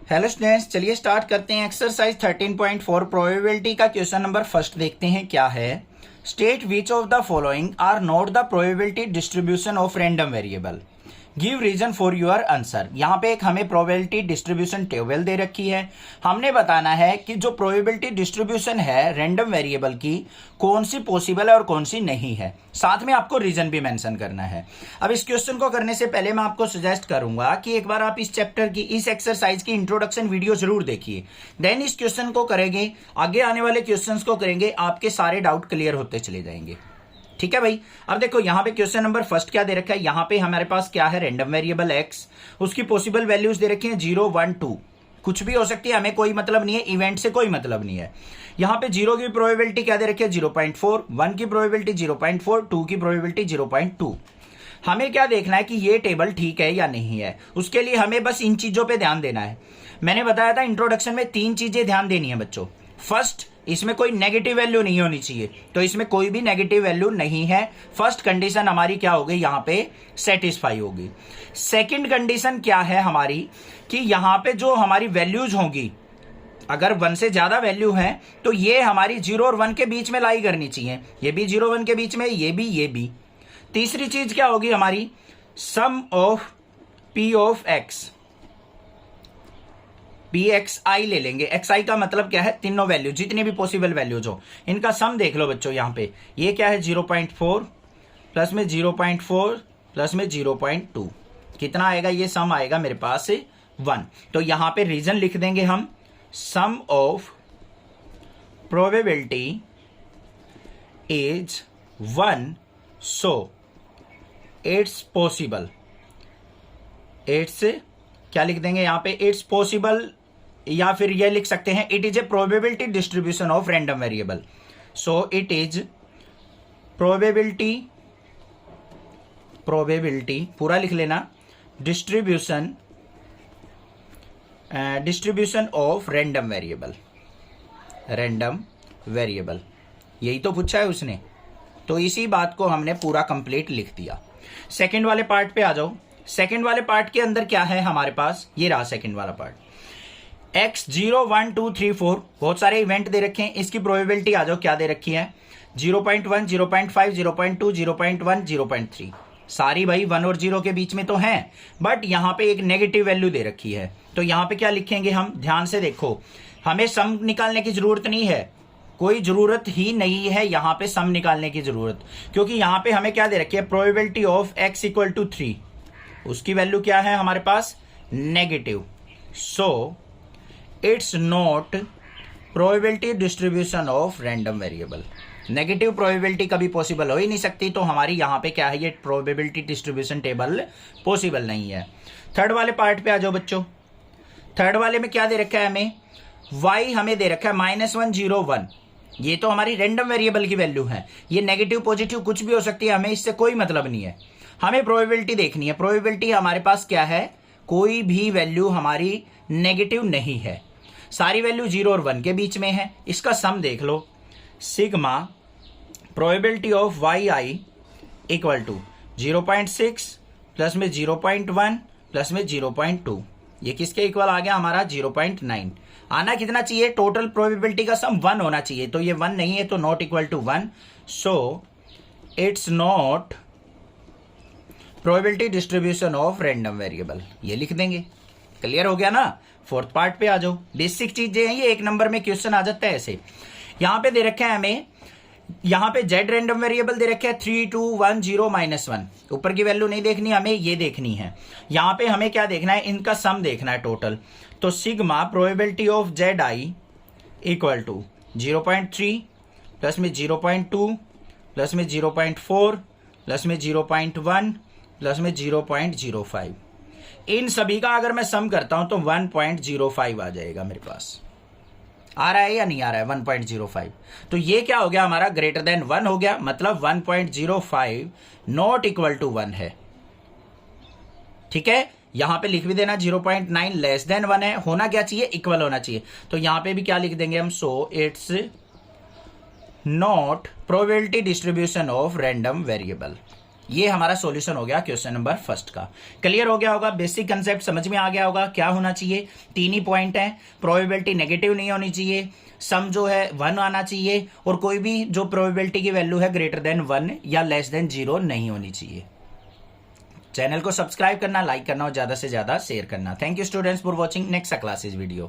Hello students, चलिए start करते हैं। एक्सरसाइज 13.4 प्रोबेबिलिटी का क्वेश्चन नंबर फर्स्ट देखते हैं क्या है। State which of the following are not the probability distribution of random variable, give reason for your answer. यहाँ पे एक हमें प्रोबेबिलिटी डिस्ट्रीब्यूशन टेबल दे रखी है। हमने बताना है कि जो प्रोबेबिलिटी डिस्ट्रीब्यूशन है रैंडम वेरिएबल की, कौन सी पॉसिबल है और कौन सी नहीं है। साथ में आपको रीजन भी मेंशन करना है। अब इस क्वेश्चन को करने से पहले मैं आपको सजेस्ट करूंगा कि एक बार आप इस चैप्टर की, इस एक्सरसाइज की इंट्रोडक्शन वीडियो जरूर देखिए, देन इस क्वेश्चन को करेंगे, आगे आने वाले क्वेश्चंस को करेंगे, आपके सारे डाउट क्लियर होते चले जाएंगे। ठीक है भाई। अब देखो यहाँ पे क्वेश्चन नंबर फर्स्ट क्या दे रखा है। यहाँ पे हमारे पास क्या है, रैंडम वेरिएबल एक्स, उसकी पॉसिबल वैल्यूज दे रखी है 0, 1, 2, कुछ भी हो सकती है, हमें कोई मतलब नहीं है, इवेंट से कोई मतलब नहीं है। यहाँ पे 0 की प्रोबेबिलिटी क्या दे रखी है 0.4, 1 की प्रोबेबिलिटी 0.4, 2 की प्रोबेबिलिटी 0.2। हमें क्या देखना है कि ये टेबल ठीक है या नहीं है। उसके लिए हमें बस इन चीजों पे ध्यान देना है। मैंने बताया था इंट्रोडक्शन में 3 चीजें ध्यान देनी है बच्चों। फर्स्ट, इसमें कोई नेगेटिव वैल्यू नहीं होनी चाहिए, तो इसमें कोई भी नेगेटिव वैल्यू नहीं है। फर्स्ट कंडीशन हमारी क्या होगी, यहाँ पे सेटिस्फाई होगी। सेकंड कंडीशन क्या है हमारी, कि यहाँ पे जो हमारी वैल्यूज होंगी, अगर 1 से ज्यादा वैल्यू है तो ये हमारी 0 और 1 के बीच में लाई करनी चाहिए। ये भी 0, 1 के बीच में, ये भी। तीसरी चीज क्या होगी हमारी, sum of p of x, p x i ले लेंगे। एक्स आई का मतलब क्या है, तीनों वैल्यू, जितनी भी पॉसिबल वैल्यूज हो, इनका सम देख लो बच्चों। यहाँ पे ये क्या है 0.4 प्लस में 0.4 प्लस में 0.2, कितना आएगा, ये सम आएगा मेरे पास 1। तो यहाँ पे रीजन लिख देंगे हम, sum of probability is 1, so it's possible. It's क्या लिख देंगे यहाँ पे, इट्स पॉसिबल, या फिर ये लिख सकते हैं it is a probability distribution of random variable. So it is probability पूरा लिख लेना, डिस्ट्रीब्यूशन ऑफ रैंडम वेरिएबल। यही तो पूछा है उसने, तो इसी बात को हमने पूरा कंप्लीट लिख दिया। सेकंड वाले पार्ट पे आ जाओ। सेकंड वाले पार्ट के अंदर क्या है हमारे पास, ये रहा सेकंड वाला पार्ट। x 0, 1, 2, 3, 4, बहुत सारे इवेंट दे रखे हैं। इसकी प्रोबेबिलिटी आ जाओ क्या दे रखी है, 0.1, 0.5, 0.2, 0.1, 0.3। सारी भाई 1 और 0 के बीच में तो हैं, बट यहाँ पे एक नेगेटिव वैल्यू दे रखी है। तो यहाँ पे क्या लिखेंगे हम, ध्यान से देखो, हमें सम निकालने की जरूरत नहीं है, कोई जरूरत ही नहीं है यहाँ पे सम निकालने की जरूरत, क्योंकि यहाँ पे हमें क्या दे रखी है, probability of x equal to 3, उसकी वैल्यू क्या है हमारे पास, negative. So it's not probability distribution of random variable. Negative probability कभी पॉसिबल हो ही नहीं सकती, तो हमारी यहाँ पे क्या है, ये प्रोबेबिलिटी डिस्ट्रीब्यूशन टेबल पॉसिबल नहीं है। थर्ड वाले पार्ट पे आ जाओ बच्चों। थर्ड वाले में क्या दे रखा है हमें, y हमें दे रखा है -1, 0, 1। ये तो हमारी रैंडम वेरिएबल की वैल्यू है, ये नेगेटिव पॉजिटिव कुछ भी हो सकती है, हमें इससे कोई मतलब नहीं है। हमें प्रोबेबिलिटी देखनी है। प्रोबेबिलिटी हमारे पास क्या है, कोई भी वैल्यू हमारी नेगेटिव नहीं है, सारी वैल्यू 0 और 1 के बीच में है। इसका सम देख लो, sigma probability of y i equal to 0.6 plus में 0.1 प्लस में 0.2, ये किसके इक्वल आ गया हमारा 0.9। आना कितना चाहिए, टोटल प्रोबेबिलिटी का सम 1 होना चाहिए, तो ये 1 नहीं है, तो not equal to 1। So it's not probability distribution of random variable, ये लिख देंगे। क्लियर हो गया ना। फोर्थ पार्ट पे आ जाओ। बेसिक चीजें हैं ये, 1 नंबर में क्वेश्चन आ जाता है ऐसे। यहां पे दे रखे हैं हमें, यहां पे z रैंडम वेरिएबल दे रखे हैं 3, 2, 1, 0, -1। ऊपर की वैल्यू नहीं देखनी हमें, ये देखनी है। यहां पे हमें क्या देखना है, इनका सम देखना है टोटल। तो sigma probability of Z I equal to 0.3 plus में 0.2 प्लस में 0.4 प्लस में 0.1 प्लस में 0.05। इन सभी का अगर मैं सम करता हूं तो 1.05 आ जाएगा मेरे पास। आ रहा है या नहीं आ रहा है 1.05। तो ये क्या हो गया हमारा, ग्रेटर देन 1 हो गया, मतलब 1.05 नॉट इक्वल टू 1 है। ठीक है, यहां पे लिख भी देना 0.9 लेस देन 1 है, होना क्या चाहिए, इक्वल होना चाहिए। तो यहां पे भी क्या लिख देंगे हम, सो it's not probability distribution of random variable. ये हमारा सॉल्यूशन हो गया क्वेश्चन नंबर फर्स्ट का। क्लियर हो गया होगा, बेसिक कंसेप्ट समझ में आ गया होगा। क्या होना चाहिए, 3 ही पॉइंट है, प्रोबेबिलिटी नेगेटिव नहीं होनी चाहिए, सम जो है 1 आना चाहिए, और कोई भी जो प्रोबेबिलिटी की वैल्यू है ग्रेटर देन 1 या लेस देन 0 नहीं होनी चाहिए। चैनल को सब्सक्राइब करना, लाइक करना और ज्यादा से ज्यादा शेयर करना। Thank you students for watching next classes video.